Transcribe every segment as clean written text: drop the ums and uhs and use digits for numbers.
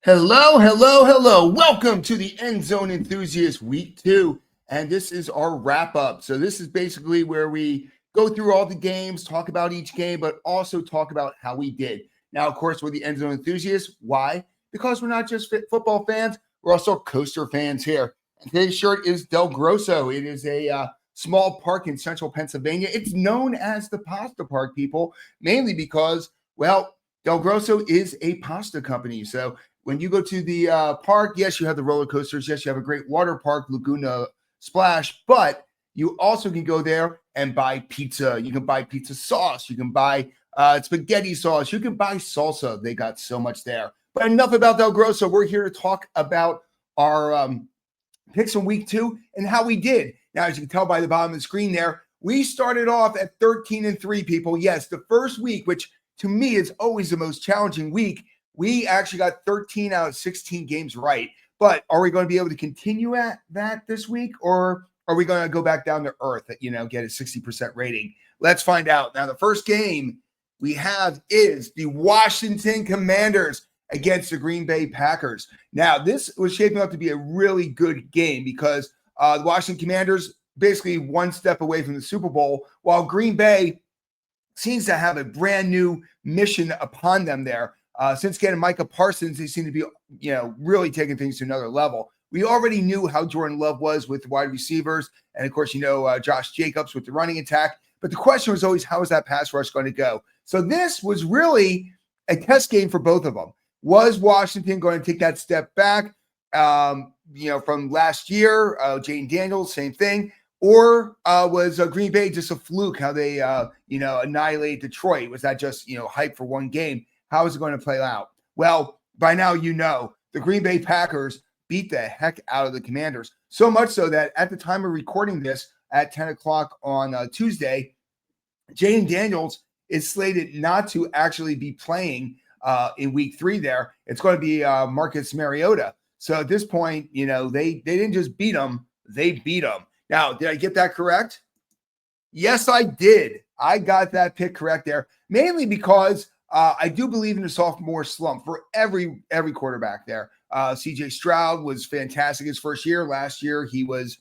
Hello, hello, hello. Welcome to the End Zone Enthusiast Week 2. And this is our wrap up. So, this is basically where we go through all the games, talk about each game, but also talk about how we did. Now, of course, we're the End Zone Enthusiasts. Why? Because we're not just football fans, we're also coaster fans here. And today's shirt is Del Grosso. It is a small park in central Pennsylvania. It's known as the Pasta Park, people, mainly because, well, Del Grosso is a pasta company. So, when you go to the park, yes, you have the roller coasters. Yes, you have a great water park, Laguna Splash, but you also can go there and buy pizza. You can buy pizza sauce. You can buy spaghetti sauce. You can buy salsa. They got so much there. But enough about Del Grosso. We're here to talk about our picks from week 2 and how we did. Now, as you can tell by the bottom of the screen there, we started off at 13-3, people. Yes, the first week, which to me is always the most challenging week, we actually got 13 out of 16 games right. But are we going to be able to continue at that this week, or are we going to go back down to earth, get a 60% rating? Let's find out. Now, the first game we have is the Washington Commanders against the Green Bay Packers. Now, this was shaping up to be a really good game because the Washington Commanders basically one step away from the Super Bowl, while Green Bay seems to have a brand new mission upon them there. Since getting Micah Parsons, they seem to be, really taking things to another level. We already knew how Jordan Love was with the wide receivers, and of course, Josh Jacobs with the running attack. But the question was always, how is that pass rush going to go? So this was really a test game for both of them. Was Washington going to take that step back, from last year? Jane Daniels, same thing. Or was Green Bay just a fluke, how they, annihilate Detroit? Was that just, hype for one game? How is it going to play out? Well, by now, the Green Bay Packers beat the heck out of the Commanders. So much so that at the time of recording this at 10 o'clock on Tuesday, Jane Daniels is slated not to actually be playing in week 3 there. It's going to be Marcus Mariota. So at this point, they didn't just beat them, they beat them. Now, did I get that correct? Yes, I did. I got that pick correct there, mainly because I do believe in the sophomore slump for every quarterback there. CJ Stroud was fantastic his first year. Last year, he was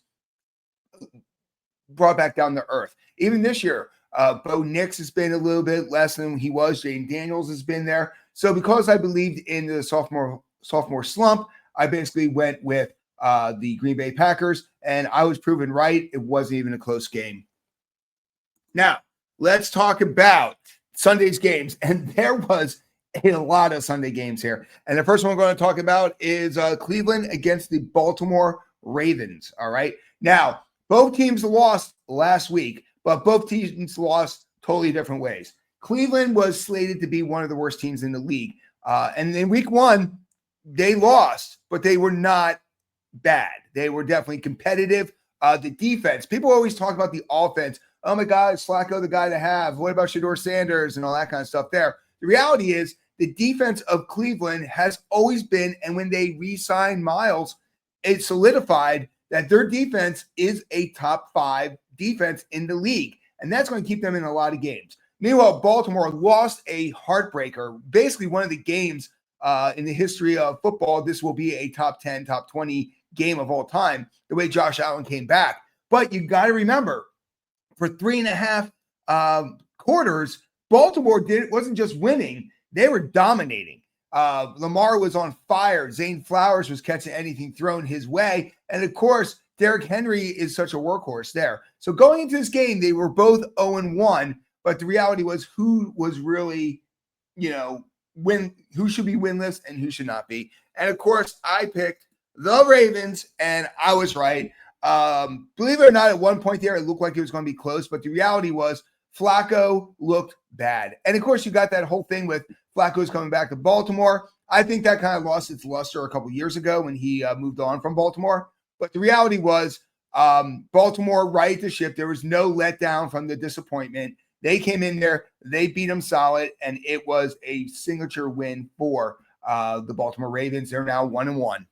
brought back down to earth. Even this year, Bo Nix has been a little bit less than he was. Jaden Daniels has been there. So because I believed in the sophomore slump, I basically went with the Green Bay Packers, and I was proven right. It wasn't even a close game. Now, let's talk about Sunday's games, and there was a lot of Sunday games here. And the first one we're going to talk about is Cleveland against the Baltimore Ravens. All right. Now, both teams lost last week, but both teams lost totally different ways. Cleveland was slated to be one of the worst teams in the league. And in week 1, they lost, but they were not bad. They were definitely competitive. The defense, people always talk about the offense. Oh my God, Flacco the guy to have. What about Shedeur Sanders and all that kind of stuff there? The reality is the defense of Cleveland has always been, and when they re-signed Miles, it solidified that their defense is a top 5 defense in the league. And that's going to keep them in a lot of games. Meanwhile, Baltimore lost a heartbreaker, basically one of the games in the history of football. This will be a top 10, top 20 game of all time, the way Josh Allen came back. But you got to remember, for 3.5 quarters, Baltimore wasn't just winning, they were dominating. Lamar was on fire. Zane Flowers was catching anything thrown his way. And of course, Derrick Henry is such a workhorse there. So going into this game, they were both 0-1, but the reality was who was really, who should be winless and who should not be. And of course, I picked the Ravens, and I was right. Believe it or not, at one point there, it looked like it was going to be close, but the reality was Flacco looked bad. And of course, you got that whole thing with Flacco's coming back to Baltimore. I think that kind of lost its luster a couple years ago when he moved on from Baltimore. But the reality was Baltimore righted the ship. There was no letdown from the disappointment. They came in there, they beat them solid, and it was a signature win for the Baltimore Ravens. They're now 1-1.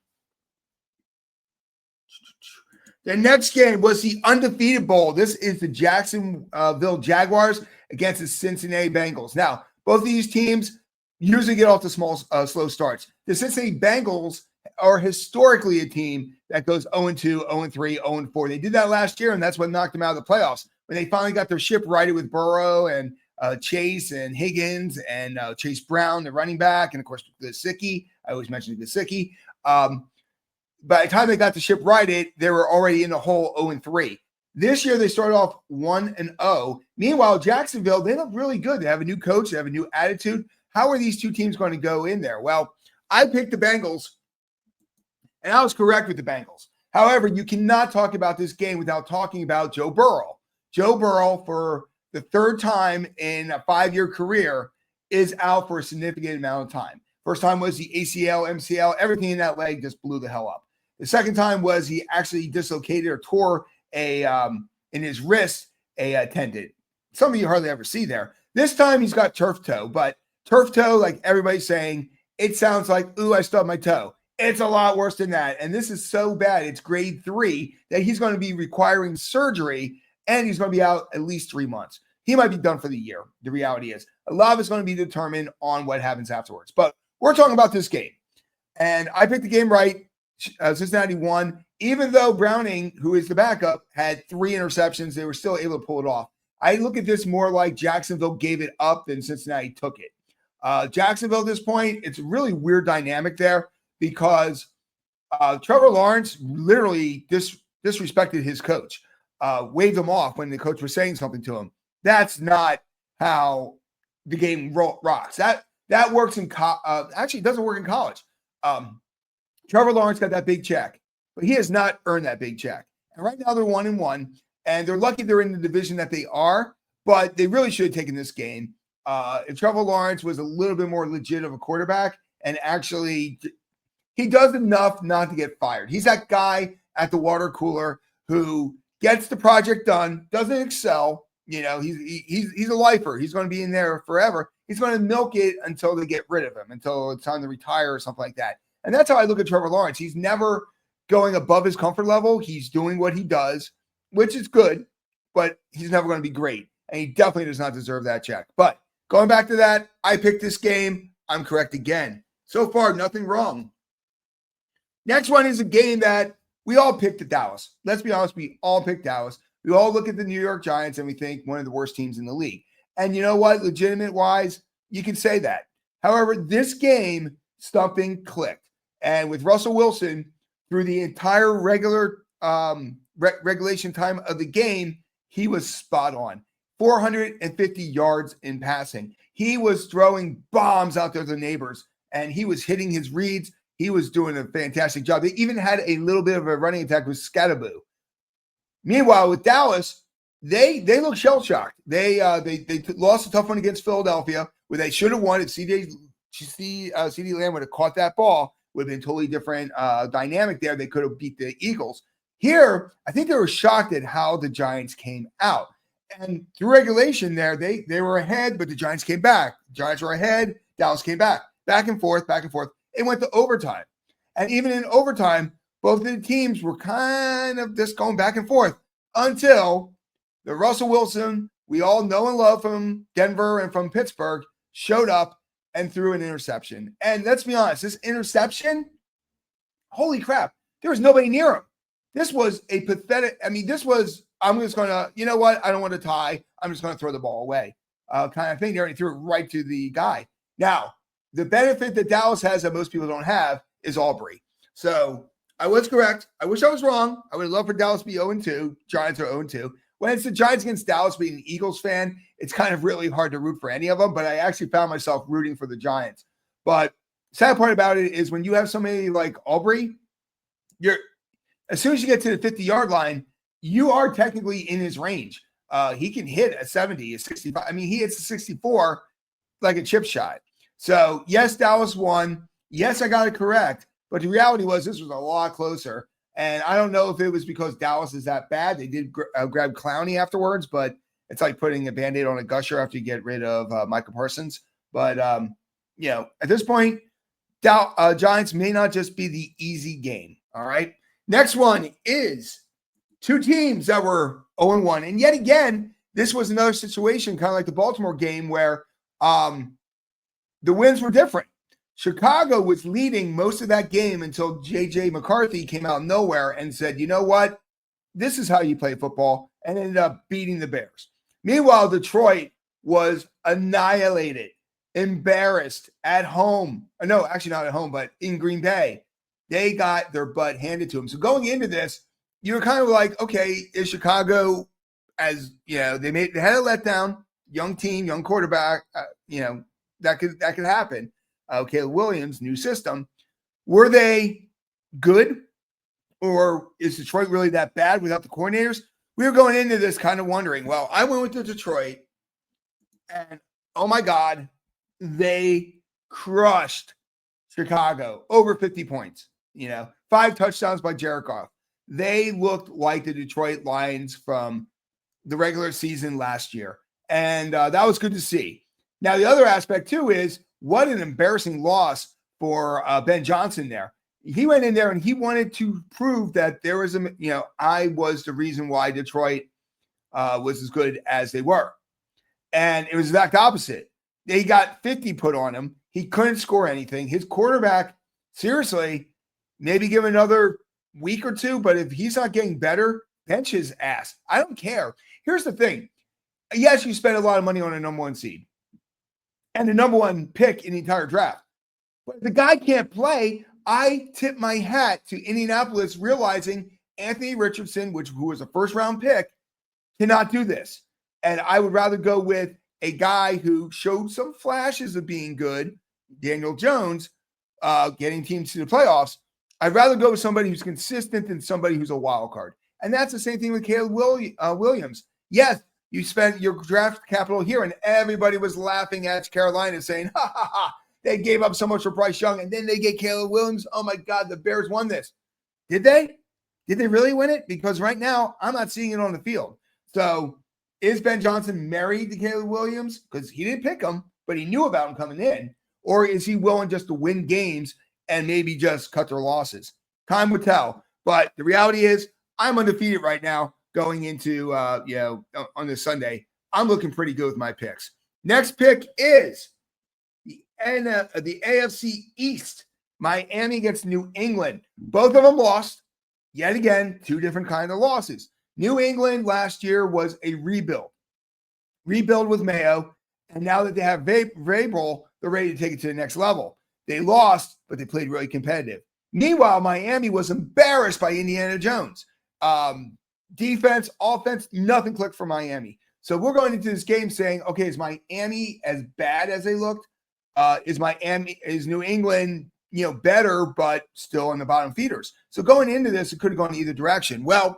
The next game was the undefeated bowl. This is the Jacksonville Jaguars against the Cincinnati Bengals. Now, both of these teams usually get off to slow starts. The Cincinnati Bengals are historically a team that goes 0-2, 0-3, 0-4. They did that last year, and that's what knocked them out of the playoffs. When they finally got their ship righted with Burrow and Chase and Higgins and Chase Brown, the running back, and of course Gesicki. I always mention Gesicki. By the time they got the ship righted, they were already in the hole 0-3. This year they started off 1-0. Meanwhile, Jacksonville, they look really good. They have a new coach, they have a new attitude. How are these two teams going to go in there? Well, I picked the Bengals, and I was correct with the Bengals. However, you cannot talk about this game without talking about Joe Burrow. Joe Burrow, for the third time in a 5-year career, is out for a significant amount of time. First time was the ACL, MCL, everything in that leg just blew the hell up. The second time was he actually dislocated or tore in his wrist a tendon. Some of you hardly ever see there. This time he's got turf toe, but turf toe, like everybody's saying, it sounds like, ooh, I stubbed my toe. It's a lot worse than that. And this is so bad, it's grade 3, that he's going to be requiring surgery, and he's going to be out at least 3 months. He might be done for the year. The reality is, a lot of it's going to be determined on what happens afterwards. But we're talking about this game. And I picked the game right. Cincinnati won. Even though Browning, who is the backup, had 3 interceptions, they were still able to pull it off. I look at this more like Jacksonville gave it up than Cincinnati took it. Jacksonville at this point, it's a really weird dynamic there because Trevor Lawrence literally disrespected his coach, waved him off when the coach was saying something to him. That's not how the game rocks. That works in actually it doesn't work in college. Trevor Lawrence got that big check, but he has not earned that big check. And right now they're 1-1, and they're lucky they're in the division that they are, but they really should have taken this game. If Trevor Lawrence was a little bit more legit of a quarterback and actually he does enough not to get fired. He's that guy at the water cooler who gets the project done, doesn't excel. You know, he's a lifer. He's going to be in there forever. He's going to milk it until they get rid of him, until it's time to retire or something like that. And that's how I look at Trevor Lawrence. He's never going above his comfort level. He's doing what he does, which is good, but he's never going to be great. And he definitely does not deserve that check. But going back to that, I picked this game. I'm correct again. So far, nothing wrong. Next one is a game that we all picked at Dallas. Let's be honest, we all picked Dallas. We all look at the New York Giants and we think one of the worst teams in the league. And you know what? Legitimate-wise, you can say that. However, this game, something clicked. And with Russell Wilson, through the entire regulation time of the game, he was spot on. 450 yards in passing. He was throwing bombs out there to the neighbors, and he was hitting his reads. He was doing a fantastic job. They even had a little bit of a running attack with Scatterboo. Meanwhile, with Dallas, they look shell-shocked. They lost a tough one against Philadelphia, where they should have won. If CeeDee Lamb would have caught that ball, would have been a totally different dynamic there. They could have beat the Eagles. Here, I think they were shocked at how the Giants came out. And through regulation there, they were ahead, but the Giants came back. The Giants were ahead. Dallas came back. Back and forth, back and forth. It went to overtime. And even in overtime, both of the teams were kind of just going back and forth until the Russell Wilson we all know and love from Denver and from Pittsburgh showed up and threw an interception. And let's be honest, this interception, holy crap, there was nobody near him. This was a pathetic, I'm just going to, you know what? I don't want to tie. I'm just going to throw the ball away kind of thing there. And he threw it right to the guy. Now, the benefit that Dallas has that most people don't have is Aubrey. So I was correct. I wish I was wrong. I would love for Dallas to be 0-2. Giants are 0-2. When it's the Giants against Dallas, being an Eagles fan, it's kind of really hard to root for any of them, but I actually found myself rooting for the Giants. But sad part about it is when you have somebody like Aubrey, as soon as you get to the 50-yard line, you are technically in his range. He can hit a 70, a 65. I mean, he hits a 64 like a chip shot. So, yes, Dallas won. Yes, I got it correct. But the reality was this was a lot closer. And I don't know if it was because Dallas is that bad. They did grab Clowney afterwards, but it's like putting a Band-Aid on a gusher after you get rid of Michael Parsons. But, at this point, Giants may not just be the easy game. All right. Next one is two teams that were 0-1. And yet again, this was another situation, kind of like the Baltimore game, where the wins were different. Chicago was leading most of that game until J.J. McCarthy came out of nowhere and said, you know what? This is how you play football, and ended up beating the Bears. Meanwhile, Detroit was annihilated, embarrassed at home. No, actually not at home, but in Green Bay. They got their butt handed to them. So going into this, you were kind of like, okay, is Chicago, as you know, they had a letdown, young team, young quarterback, that could happen. Caleb Williams, new system. Were they good, or is Detroit really that bad without the coordinators? We were going into this kind of wondering. Well, I went with the Detroit, and oh my God, they crushed Chicago over 50 points. 5 touchdowns by Jared Goff. They looked like the Detroit Lions from the regular season last year. And that was good to see. Now, the other aspect, too, is what an embarrassing loss for Ben Johnson there. He went in there and he wanted to prove that there was I was the reason why Detroit was as good as they were. And it was the exact opposite. They got 50 put on him. He couldn't score anything. His quarterback, seriously, maybe give another week or two, but if he's not getting better, bench his ass. I don't care. Here's the thing. Yes, you spent a lot of money on a number 1 seed and the number 1 pick in the entire draft. But if the guy can't play, I tip my hat to Indianapolis realizing Anthony Richardson, who was a first-round pick, cannot do this. And I would rather go with a guy who showed some flashes of being good, Daniel Jones, getting teams to the playoffs. I'd rather go with somebody who's consistent than somebody who's a wild card. And that's the same thing with Caleb Williams. Yes, you spent your draft capital here, and everybody was laughing at Carolina saying, ha, ha, ha, they gave up so much for Bryce Young, and then they get Caleb Williams. Oh, my God, the Bears won this. Did they? Did they really win it? Because right now, I'm not seeing it on the field. So is Ben Johnson married to Caleb Williams? Because he didn't pick him, but he knew about him coming in. Or is he willing just to win games and maybe just cut their losses? Time will tell. But the reality is, I'm undefeated right now going into, on this Sunday. I'm looking pretty good with my picks. Next pick is the AFC East. Miami against New England. Both of them lost. Yet again, 2 different kind of losses. New England last year was a rebuild with Mayo. And now that they have Vrabel, they're ready to take it to the next level. They lost, but they played really competitive. Meanwhile, Miami was embarrassed by Indiana Jones. Defense, offense, nothing clicked for Miami. So we're going into this game saying, okay, is Miami as bad as they looked? Is New England, better, but still on the bottom feeders? So going into this, it could have gone either direction. Well,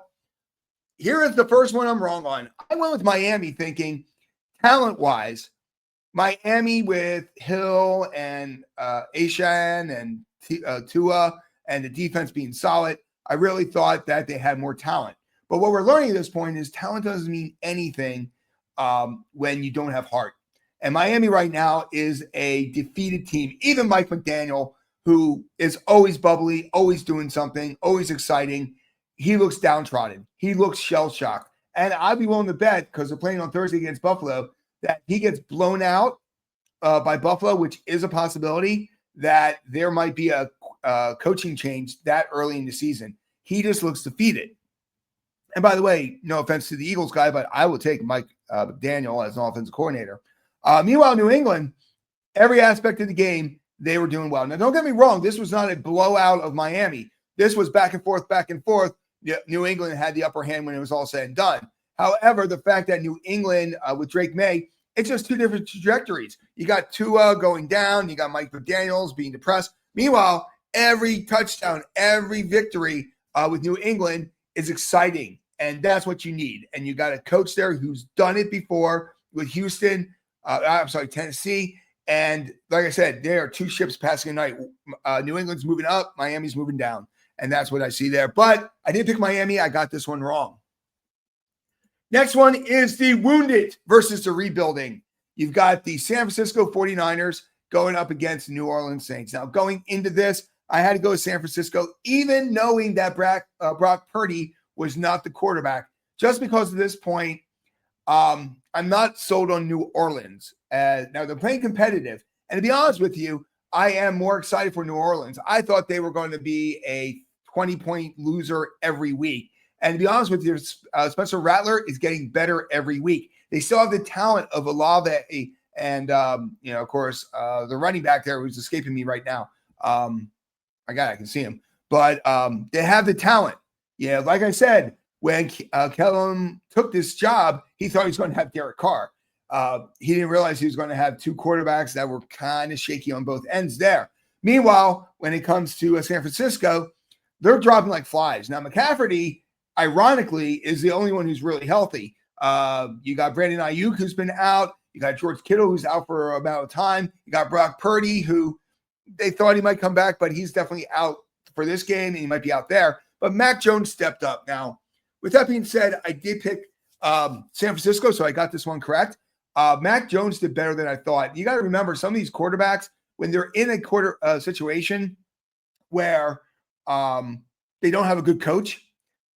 here is the first one I'm wrong on. I went with Miami thinking, talent-wise, Miami with Hill and Ashan and Tua and the defense being solid, I really thought that they had more talent. But what we're learning at this point is talent doesn't mean anything when you don't have heart. And Miami right now is a defeated team. Even Mike McDaniel, who is always bubbly, always doing something, always exciting, he looks downtrodden. He looks shell-shocked. And I'd be willing to bet, because they're playing on Thursday against Buffalo, that he gets blown out by Buffalo, which is a possibility, that there might be a coaching change that early in the season. He just looks defeated. And by the way, no offense to the Eagles guy, but I will take Mike McDaniel as an offensive coordinator. Meanwhile, New England, every aspect of the game, they were doing well. Now, don't get me wrong. This was not a blowout of Miami. This was back and forth, back and forth. New England had the upper hand when it was all said and done. However, the fact that New England with Drake May, it's just 2 different trajectories. You got Tua going down. You got Mike McDaniels being depressed. Meanwhile, every touchdown, every victory with New England is exciting. And that's what you need. And you got a coach there who's done it before with Tennessee. And like I said, there are 2 ships passing a night. New England's moving up. Miami's moving down. And that's what I see there. But I didn't pick Miami. I got this one wrong. Next one is the wounded versus the rebuilding. You've got the San Francisco 49ers going up against the New Orleans Saints. Now, going into this, I had to go with San Francisco, even knowing that Brock Purdy was not the quarterback. Just because at this point, I'm not sold on New Orleans. Now, they're playing competitive. And to be honest with you, I am more excited for New Orleans. I thought they were going to be a 20-point loser every week. And to be honest with you, Spencer Rattler is getting better every week. They still have the talent of Olave and, of course, the running back there who's escaping me right now. I can see him. But they have the talent. Yeah, like I said, when Kellen took this job, he thought he was going to have Derek Carr. He didn't realize he was going to have two quarterbacks that were kind of shaky on both ends there. Meanwhile, when it comes to San Francisco, they're dropping like flies. Now, McCaffrey, ironically, is the only one who's really healthy. You got Brandon Ayuk, who's been out. You got George Kittle, who's out for about a time. You got Brock Purdy, who they thought he might come back, but he's definitely out for this game, and he might be out there. But Mac Jones stepped up. Now, with that being said, I did pick San Francisco, so I got this one correct. Mac Jones did better than I thought. You got to remember, some of these quarterbacks, when they're in a situation where they don't have a good coach,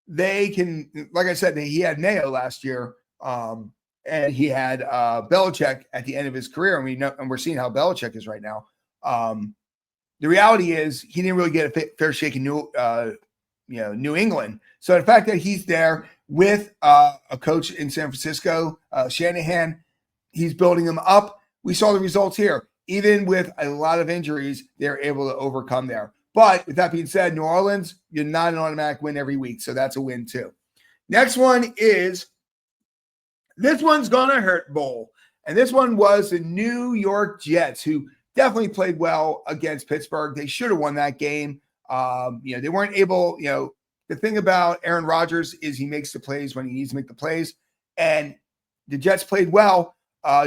they can, like I said, he had Mayo last year, and he had Belichick at the end of his career, and we're seeing how Belichick is right now. The reality is he didn't really get a fair shake in New England. So the fact that he's there with a coach in San Francisco, Shanahan, he's building them up. We saw the results here. Even with a lot of injuries, they're able to overcome there. But with that being said, New Orleans, you're not an automatic win every week. So that's a win too. Next one is, this one's going to hurt bowl. And this one was the New York Jets, who definitely played well against Pittsburgh. They should have won that game. They weren't able, the thing about Aaron Rodgers is he makes the plays when he needs to make the plays. And the Jets played well.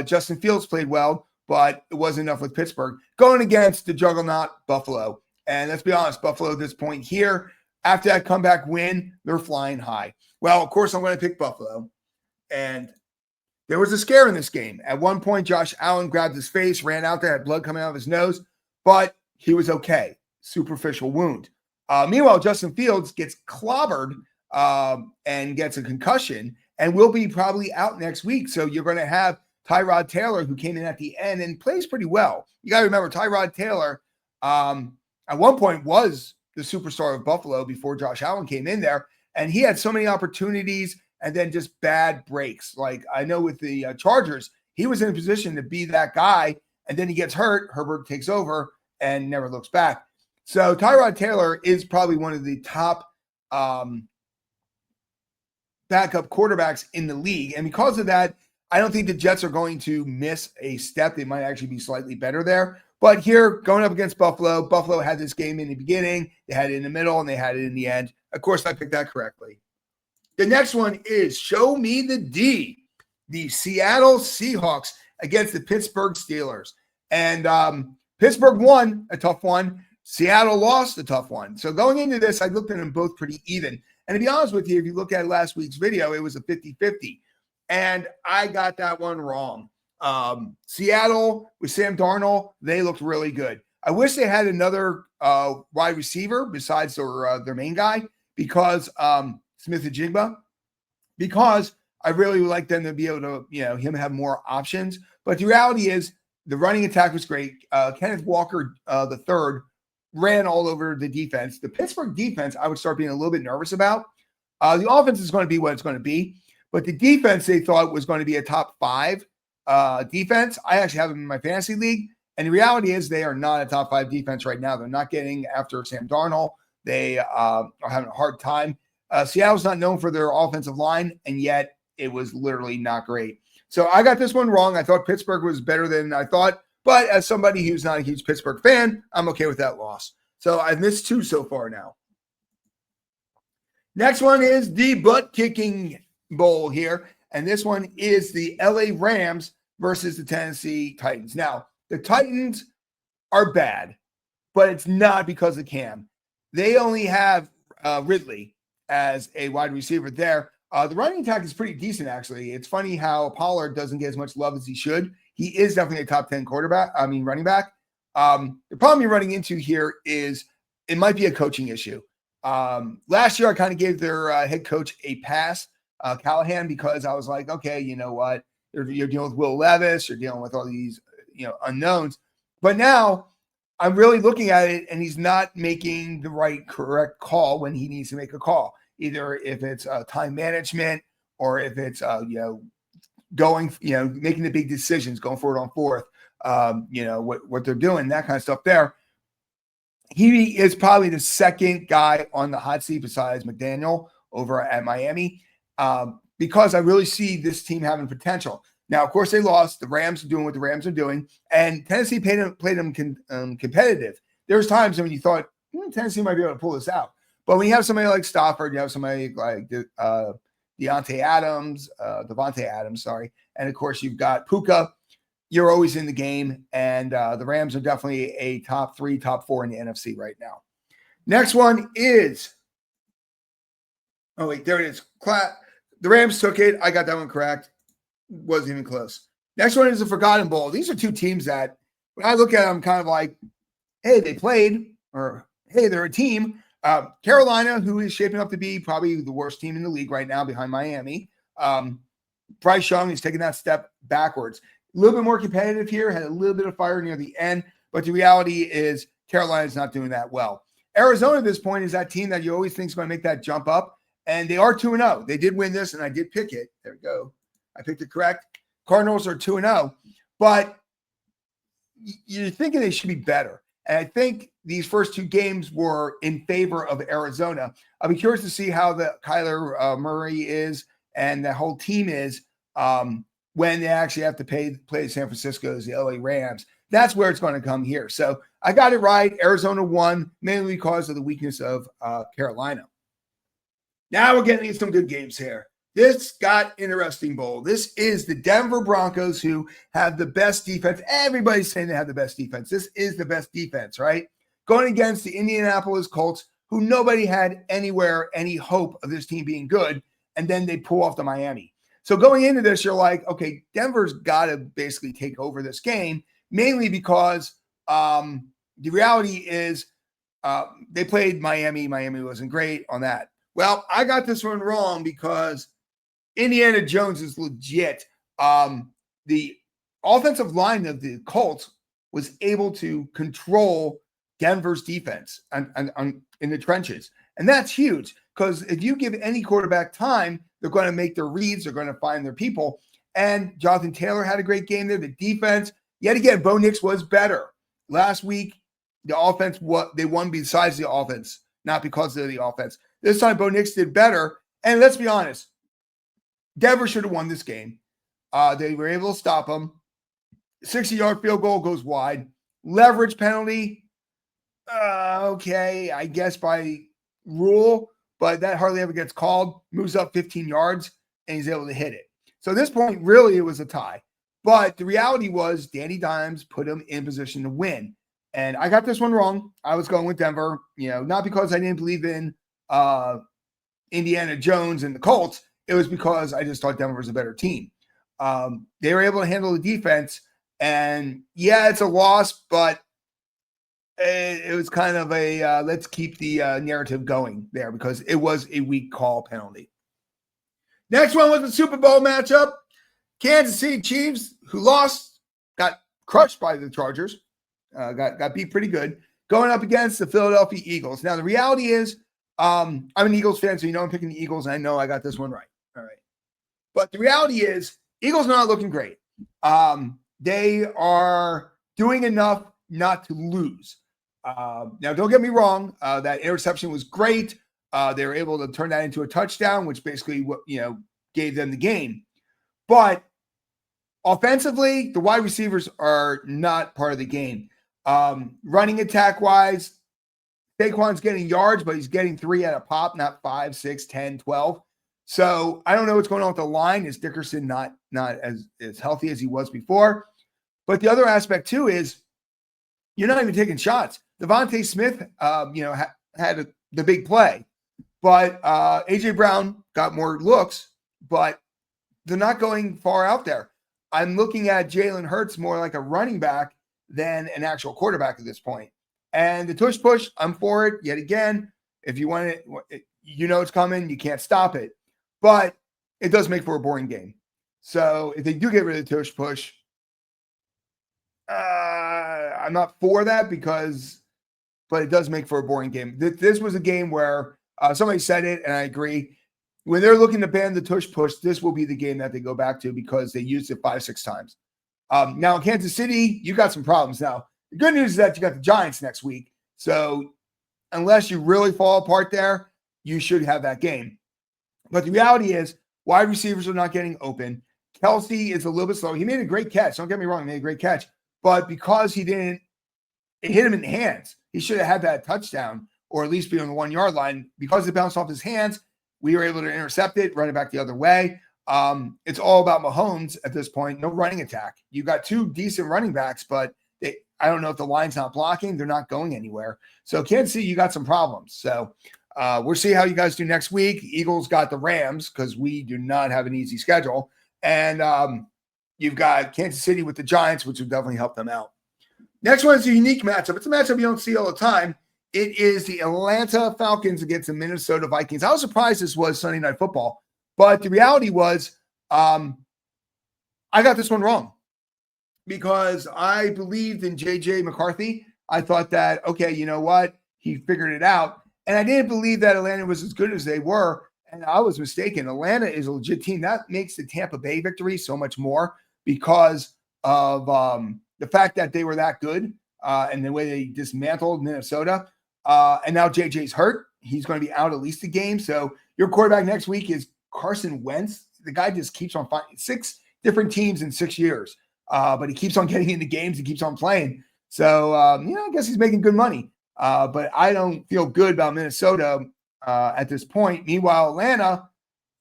Justin Fields played well, but it wasn't enough with Pittsburgh. Going against the juggernaut Buffalo. And let's be honest, Buffalo at this point here, after that comeback win, they're flying high. Well, of course, I'm going to pick Buffalo. And there was a scare in this game. At one point, Josh Allen grabbed his face, ran out there, had blood coming out of his nose, but he was okay. Superficial wound. Meanwhile, Justin Fields gets clobbered and gets a concussion and will be probably out next week. So you're going to have Tyrod Taylor, who came in at the end and plays pretty well. You got to remember, Tyrod Taylor at one point was the superstar of Buffalo before Josh Allen came in there, and he had so many opportunities and then just bad breaks. Like I know with the Chargers, he was in a position to be that guy, and then he gets hurt. Herbert takes over and never looks back. So Tyrod Taylor is probably one of the top backup quarterbacks in the league. And because of that, I don't think the Jets are going to miss a step. They might actually be slightly better there. But here, going up against Buffalo, Buffalo had this game in the beginning, they had it in the middle, and they had it in the end. Of course, I picked that correctly. The next one is Show Me the D, the Seattle Seahawks against the Pittsburgh Steelers. And Pittsburgh won a tough one. Seattle lost a tough one. So going into this, I looked at them both pretty even. And to be honest with you, if you look at last week's video, it was a 50-50. And I got that one wrong. Seattle with Sam Darnold, they looked really good. I wish they had another wide receiver besides their main guy, because Smith-Njigba, because I really would like them to be able to, him have more options. But the reality is the running attack was great. Kenneth Walker the third ran all over the defense. The Pittsburgh defense, I would start being a little bit nervous about. The offense is going to be what it's going to be, but the defense they thought was going to be a top 5 defense. I actually have them in my fantasy league, and the reality is they are not a top 5 defense right now. They're not getting after Sam Darnold. They are having a hard time. Seattle's not known for their offensive line, and yet it was literally not great. So I got this one wrong. I thought Pittsburgh was better than I thought, but as somebody who's not a huge Pittsburgh fan, I'm okay with that loss. So I've missed 2 so far now. Next one is the butt-kicking bowl here, and this one is the LA Rams versus the Tennessee Titans. Now, the Titans are bad, but it's not because of Cam. They only have Ridley as a wide receiver there. The running attack is pretty decent, actually. It's funny how Pollard doesn't get as much love as he should. He is definitely a top 10 running back. The problem you're running into here is it might be a coaching issue. Last year, I kind of gave their head coach a pass, Callahan, because I was like, okay, you know what? You're dealing with Will Levis. You're dealing with all these, unknowns. But now I'm really looking at it, and he's not making the correct call when he needs to make a call. Either if it's time management or if it's going, making the big decisions, going forward on fourth, what they're doing, that kind of stuff there. He is probably the second guy on the hot seat besides McDaniel over at Miami, because I really see this team having potential. Now, of course, they lost. The Rams are doing what the Rams are doing, and Tennessee played them competitive. There's times when you thought Tennessee might be able to pull this out, but when you have somebody like Stafford, you have somebody like Devontae Adams, and of course you've got Puka. You're always in the game, and the Rams are definitely a top 3, top 4 in the NFC right now. Next one is, there it is. The Rams took it. I got that one correct. Wasn't even close. Next one is the Forgotten Bowl. These are two teams that, when I look at them, I'm kind of like, hey, they played, or hey, they're a team. Carolina, who is shaping up to be probably the worst team in the league right now behind Miami. Bryce Young is taking that step backwards. A little bit more competitive here, had a little bit of fire near the end, but the reality is Carolina's not doing that well. Arizona at this point is that team that you always think is going to make that jump up, and they are 2-0. They did win this, and I did pick it. There we go. I picked it correct. Cardinals are 2-0, but you're thinking they should be better. And I think these first 2 games were in favor of Arizona. I'll be curious to see how the Kyler Murray is and the whole team is when they actually have to play San Francisco's, the LA Rams. That's where it's going to come here. So I got it right. Arizona won, mainly because of the weakness of Carolina. Now we're getting into some good games here. This got interesting, bowl. This is the Denver Broncos, who have the best defense. Everybody's saying they have the best defense. This is the best defense, right? Going against the Indianapolis Colts, who nobody had anywhere any hope of this team being good, and then they pull off the Miami. So going into this, you're like, okay, Denver's got to basically take over this game, mainly because the reality is they played Miami. Miami wasn't great on that. Well, I got this one wrong because Indiana Jones is legit. The offensive line of the Colts was able to control Denver's defense in the trenches. And that's huge, because if you give any quarterback time, they're going to make their reads. They're going to find their people. And Jonathan Taylor had a great game there. The defense, yet again, Bo Nix was better. Last week, the offense, they won besides the offense, not because of the offense. This time, Bo Nix did better. And let's be honest, Denver should have won this game. They were able to stop them. 60-yard field goal goes wide. Leverage penalty, okay, I guess by rule, but that hardly ever gets called. Moves up 15 yards, and he's able to hit it. So at this point, really, it was a tie. But the reality was Danny Dimes put him in position to win. And I got this one wrong. I was going with Denver, not because I didn't believe in Indiana Jones and the Colts. It was because I just thought Denver was a better team. They were able to handle the defense. And, yeah, it's a loss, but it was kind of a let's keep the narrative going there, because it was a weak call penalty. Next one was the Super Bowl matchup. Kansas City Chiefs, who lost, got crushed by the Chargers, got beat pretty good, going up against the Philadelphia Eagles. Now, the reality is I'm an Eagles fan, so I'm picking the Eagles, and I know I got this one right. All right. But the reality is Eagles are not looking great. They are doing enough not to lose. Now, don't get me wrong. That interception was great. They were able to turn that into a touchdown, which basically, gave them the game. But offensively, the wide receivers are not part of the game. Running attack wise, Saquon's getting yards, but he's getting 3 at a pop, not 5, 6, 10, 12. So I don't know what's going on with the line. Is Dickerson not as healthy as he was before? But the other aspect too is you're not even taking shots. Devontae Smith, had the big play, but A.J. Brown got more looks, but they're not going far out there. I'm looking at Jalen Hurts more like a running back than an actual quarterback at this point. And the tush push, I'm for it. Yet again, if you want it, it's coming. You can't stop it. But it does make for a boring game. So if they do get rid of the tush push, I'm not for that but it does make for a boring game. This was a game where somebody said it, and I agree. When they're looking to ban the tush push, this will be the game that they go back to because they used it 5-6 times. Now in Kansas City, you got some problems. Now the good news is that you got the Giants next week, so unless you really fall apart there, you should have that game. But the reality is, wide receivers are not getting open. Kelsey is a little bit slow. He made a great catch. Don't get me wrong, he made a great catch. But because it hit him in the hands, he should have had that touchdown or at least be on the 1 yard line. Because it bounced off his hands, we were able to intercept it, run it back the other way. It's all about Mahomes at this point. No running attack. You got two decent running backs, but I don't know if the line's not blocking. They're not going anywhere. So Kansas City, you got some problems. So we'll see how you guys do next week. Eagles got the Rams because we do not have an easy schedule. And you've got Kansas City with the Giants, which will definitely help them out. Next one is a unique matchup. It's a matchup you don't see all the time. It is the Atlanta Falcons against the Minnesota Vikings. I was surprised this was Sunday Night Football, but the reality was I got this one wrong because I believed in J.J. McCarthy. I thought that, okay, you know what? He figured it out. And I didn't believe that Atlanta was as good as they were. And I was mistaken. Atlanta is a legit team. That makes the Tampa Bay victory so much more because of the fact that they were that good and the way they dismantled Minnesota. And now JJ's hurt. He's going to be out at least a game. So your quarterback next week is Carson Wentz. The guy just keeps on finding 6 different teams in 6 years. But he keeps on getting into games. He keeps on playing. So, I guess he's making good money. But I don't feel good about Minnesota at this point. Meanwhile, Atlanta,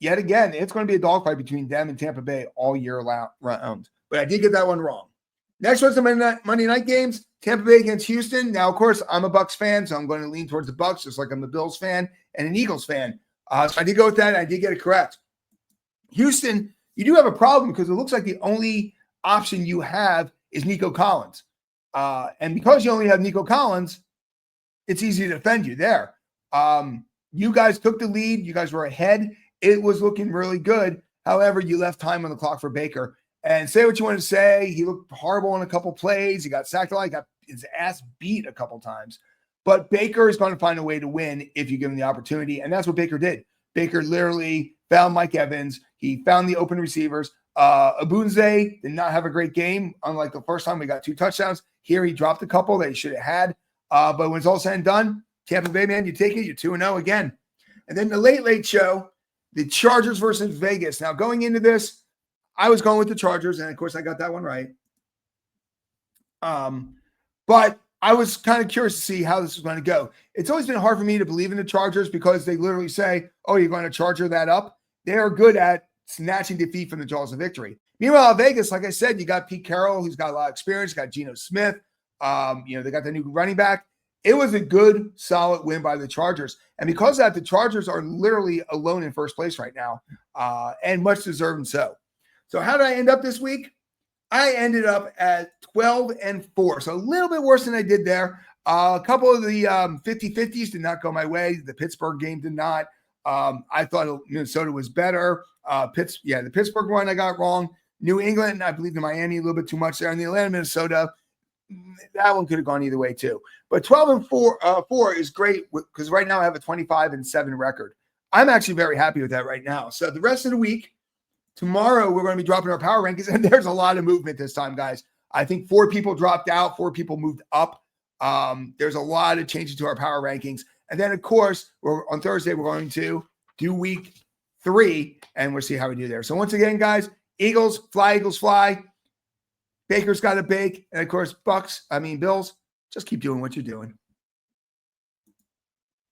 yet again, it's going to be a dogfight between them and Tampa Bay all year round. But I did get that one wrong. Next one's the Monday night games. Tampa Bay against Houston. Now, of course, I'm a Bucks fan, so I'm going to lean towards the Bucks, just like I'm a Bills fan and an Eagles fan. So I did go with that, and I did get it correct. Houston, you do have a problem because it looks like the only option you have is Nico Collins. And because you only have Nico Collins, it's easy to defend you there. You guys took the lead. You guys were ahead. It was looking really good. However, you left time on the clock for Baker. And say what you want to say. He looked horrible in a couple plays. He got sacked a lot. He got his ass beat a couple times. But Baker is going to find a way to win if you give him the opportunity. And that's what Baker did. Baker literally found Mike Evans. He found the open receivers. Abunze did not have a great game. Unlike the first time we got 2 touchdowns. Here he dropped a couple that he should have had. But when it's all said and done, Tampa Bay, man, you take it. You're 2-0 again. And then the late show, the Chargers versus Vegas. Now, going into this, I was going with the Chargers, and of course, I got that one right. But I was kind of curious to see how this was going to go. It's always been hard for me to believe in the Chargers because they literally say, oh, you're going to Charger that up. They are good at snatching defeat from the jaws of victory. Meanwhile, Vegas, like I said, you got Pete Carroll, who's got a lot of experience, got Geno Smith. They got the new running back. It was a good, solid win by the Chargers. And because of that, the Chargers are literally alone in first place right now, and much deserved so. So how did I end up this week? I ended up at 12-4. So a little bit worse than I did there. A couple of the 50-50s did not go my way. The Pittsburgh game did not. I thought Minnesota was better. The Pittsburgh one I got wrong. New England, I believe in Miami a little bit too much there. And the Atlanta, Minnesota, that one could have gone either way too. But 12-4 is great because right now I have a 25-7 record. I'm actually very happy with that right now. So the rest of the week, tomorrow, we're going to be dropping our power rankings, and there's a lot of movement this time, guys. I think 4 people dropped out, 4 people moved up. There's a lot of changes to our power rankings. And then, of course, on Thursday, we're going to do week 3, and we'll see how we do there. So once again, guys, Eagles fly. Baker's got to bake. And, of course, Bills, just keep doing what you're doing.